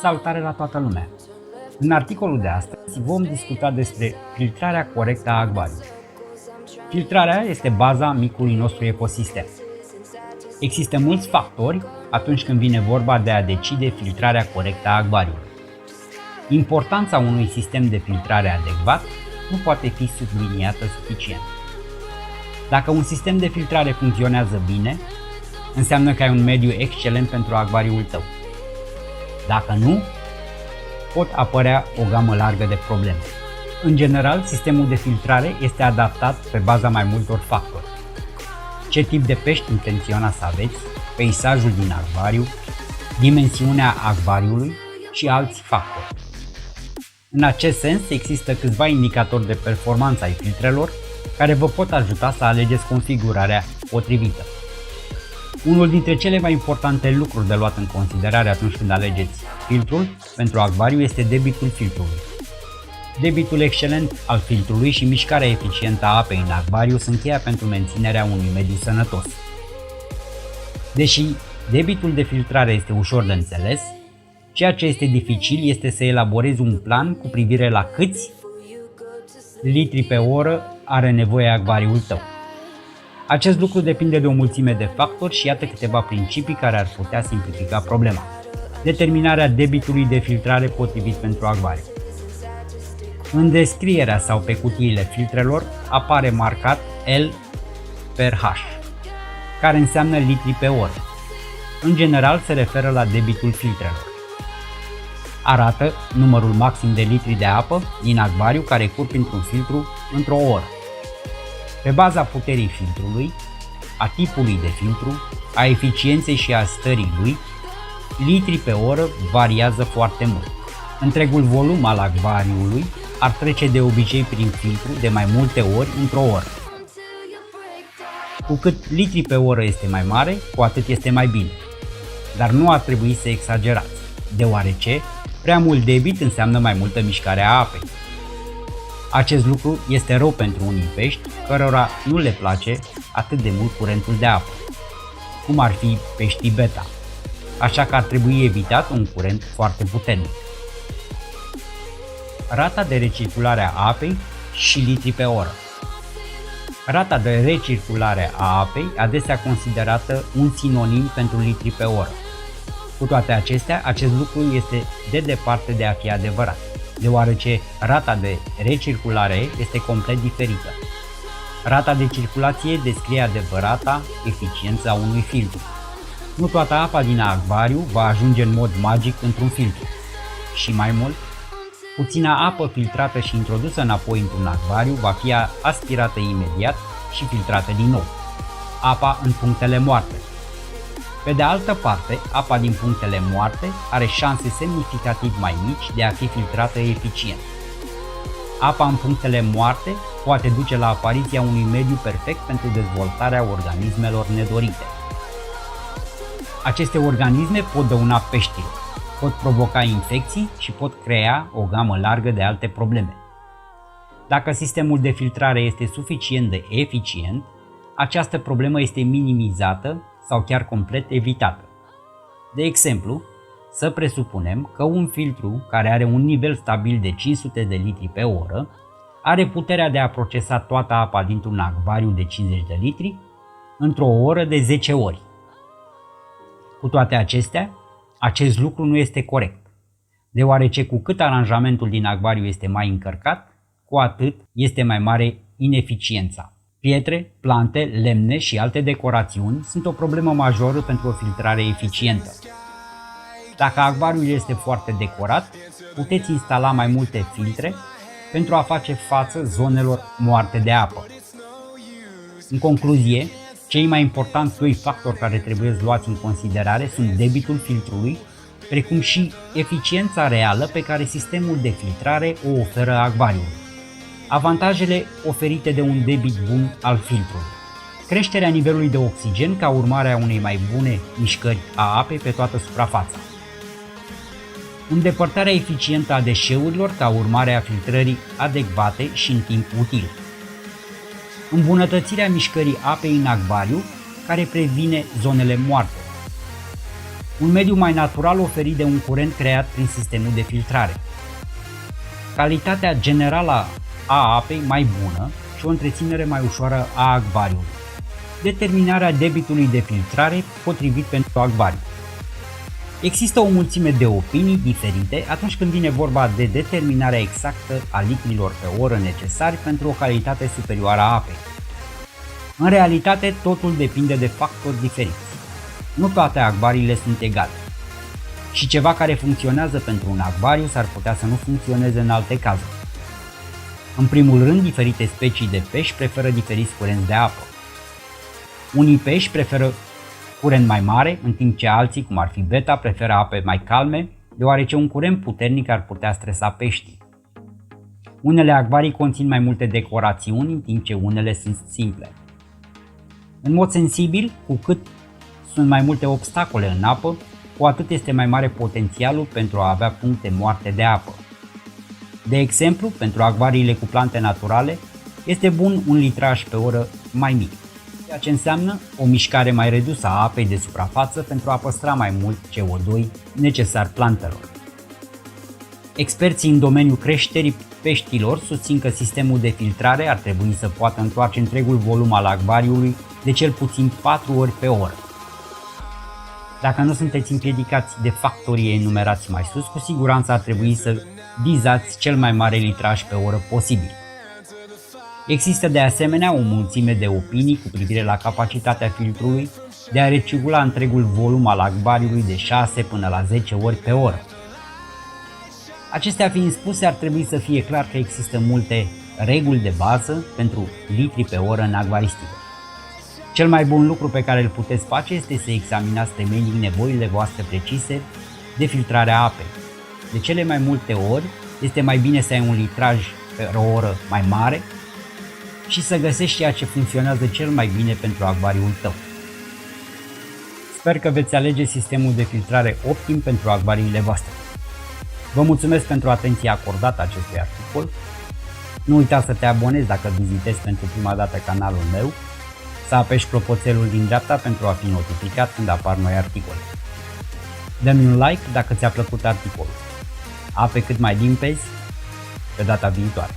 Salutare la toată lumea! În articolul de astăzi vom discuta despre filtrarea corectă a acvariului. Filtrarea este baza micului nostru ecosistem. Există mulți factori atunci când vine vorba de a decide filtrarea corectă a acvariului. Importanța unui sistem de filtrare adecvat nu poate fi subliniată suficient. Dacă un sistem de filtrare funcționează bine, înseamnă că ai un mediu excelent pentru acvariul tău. Dacă nu, pot apărea o gamă largă de probleme. În general, sistemul de filtrare este adaptat pe baza mai multor factori. Ce tip de pești intenționați să aveți, peisajul din acvariu, dimensiunea acvariului și alți factori. În acest sens, există câțiva indicatori de performanță ai filtrelor care vă pot ajuta să alegeți configurarea potrivită. Unul dintre cele mai importante lucruri de luat în considerare atunci când alegeți filtrul pentru acvariu este debitul filtrului. Debitul excelent al filtrului și mișcarea eficientă a apei în acvariu sunt cheia pentru menținerea unui mediu sănătos. Deși debitul de filtrare este ușor de înțeles, ceea ce este dificil este să elaborezi un plan cu privire la câți litri pe oră are nevoie acvariul tău. Acest lucru depinde de o mulțime de factori și iată câteva principii care ar putea simplifica problema. Determinarea debitului de filtrare potrivit pentru acvariu. În descrierea sau pe cutiile filtrelor apare marcat L per H, care înseamnă litri pe oră. În general se referă la debitul filtrelor. Arată numărul maxim de litri de apă din acvariu care curg printr-un filtru într-o oră. Pe baza puterii filtrului, a tipului de filtru, a eficienței și a stării lui, litri pe oră variază foarte mult. Întregul volum al acvariului ar trece de obicei prin filtru de mai multe ori într-o oră. Cu cât litri pe oră este mai mare, cu atât este mai bine. Dar nu ar trebui să exagerați, deoarece prea mult debit înseamnă mai multă mișcare a apei. Acest lucru este rău pentru unii pești cărora nu le place atât de mult curentul de apă, cum ar fi peștii beta, așa că ar trebui evitat un curent foarte puternic. Rata de recirculare a apei și litri pe oră. Rata de recirculare a apei adesea considerată un sinonim pentru litri pe oră. Cu toate acestea, acest lucru este de departe de a fi adevărat, deoarece rata de recirculare este complet diferită. Rata de circulație descrie adevărata eficiență a unui filtru. Nu toată apa din acvariu va ajunge în mod magic într-un filtru. Și mai mult, puțina apă filtrată și introdusă înapoi într-un acvariu va fi aspirată imediat și filtrată din nou. Apa în punctele moarte. Pe de altă parte, apa din punctele moarte are șanse semnificativ mai mici de a fi filtrată eficient. Apa în punctele moarte poate duce la apariția unui mediu perfect pentru dezvoltarea organismelor nedorite. Aceste organisme pot dăuna peștilor, pot provoca infecții și pot crea o gamă largă de alte probleme. Dacă sistemul de filtrare este suficient de eficient, această problemă este minimizată sau chiar complet evitată. De exemplu, să presupunem că un filtru care are un nivel stabil de 500 de litri pe oră are puterea de a procesa toată apa dintr-un acvariu de 50 de litri într-o oră de 10 ori. Cu toate acestea, acest lucru nu este corect, deoarece cu cât aranjamentul din acvariu este mai încărcat, cu atât este mai mare ineficiența. Pietre, plante, lemne și alte decorațiuni sunt o problemă majoră pentru o filtrare eficientă. Dacă acvariul este foarte decorat, puteți instala mai multe filtre pentru a face față zonelor moarte de apă. În concluzie, cei mai importanți doi factori care trebuie luați în considerare sunt debitul filtrului, precum și eficiența reală pe care sistemul de filtrare o oferă acvariului. Avantajele oferite de un debit bun al filtrului. Creșterea nivelului de oxigen ca urmare a unei mai bune mișcări a apei pe toată suprafața. Îndepărtarea eficientă a deșeurilor ca urmare a filtrării adecvate și în timp util. Îmbunătățirea mișcării apei în acvariu care previne zonele moarte. Un mediu mai natural oferit de un curent creat prin sistemul de filtrare. Calitatea generală a apei mai bună și o întreținere mai ușoară a acvariului. Determinarea debitului de filtrare potrivit pentru acvariu. Există o mulțime de opinii diferite atunci când vine vorba de determinarea exactă a litrilor pe oră necesari pentru o calitate superioară a apei. În realitate, totul depinde de factori diferiți. Nu toate acvariile sunt egale. Și ceva care funcționează pentru un acvariu s-ar putea să nu funcționeze în alte cazuri. În primul rând, diferite specii de pești preferă diferiți curenți de apă. Unii pești preferă curent mai mare, în timp ce alții, cum ar fi beta, preferă ape mai calme, deoarece un curent puternic ar putea stresa peștii. Unele acvarii conțin mai multe decorațiuni, în timp ce unele sunt simple. În mod sensibil, cu cât sunt mai multe obstacole în apă, cu atât este mai mare potențialul pentru a avea puncte moarte de apă. De exemplu, pentru acvariile cu plante naturale, este bun un litraj pe oră mai mic, ceea ce înseamnă o mișcare mai redusă a apei de suprafață pentru a păstra mai mult CO2 necesar plantelor. Experții în domeniul creșterii peștilor susțin că sistemul de filtrare ar trebui să poată întoarce întregul volum al acvariului de cel puțin 4 ori pe oră. Dacă nu sunteți împiedicați de factorii enumerați mai sus, cu siguranță ar trebui să vizați cel mai mare litraj pe oră posibil. Există de asemenea o mulțime de opinii cu privire la capacitatea filtrului de a recircula întregul volum al acvariului de 6 până la 10 ori pe oră. Acestea fiind spuse, ar trebui să fie clar că există multe reguli de bază pentru litri pe oră în acvaristică. Cel mai bun lucru pe care îl puteți face este să examinați temeinic nevoile voastre precise de filtrare a apei. De cele mai multe ori este mai bine să ai un litraj pe o oră mai mare și să găsești ceea ce funcționează cel mai bine pentru acvariul tău. Sper că veți alege sistemul de filtrare optim pentru acvariile voastre. Vă mulțumesc pentru atenția acordată acestui articol. Nu uita să te abonezi dacă vizitezi pentru prima dată canalul meu, să apeși clopoțelul din dreapta pentru a fi notificat când apar noi articole. Dă-mi un like dacă ți-a plăcut articolul. Ape cât mai limpezi, pe data viitoare.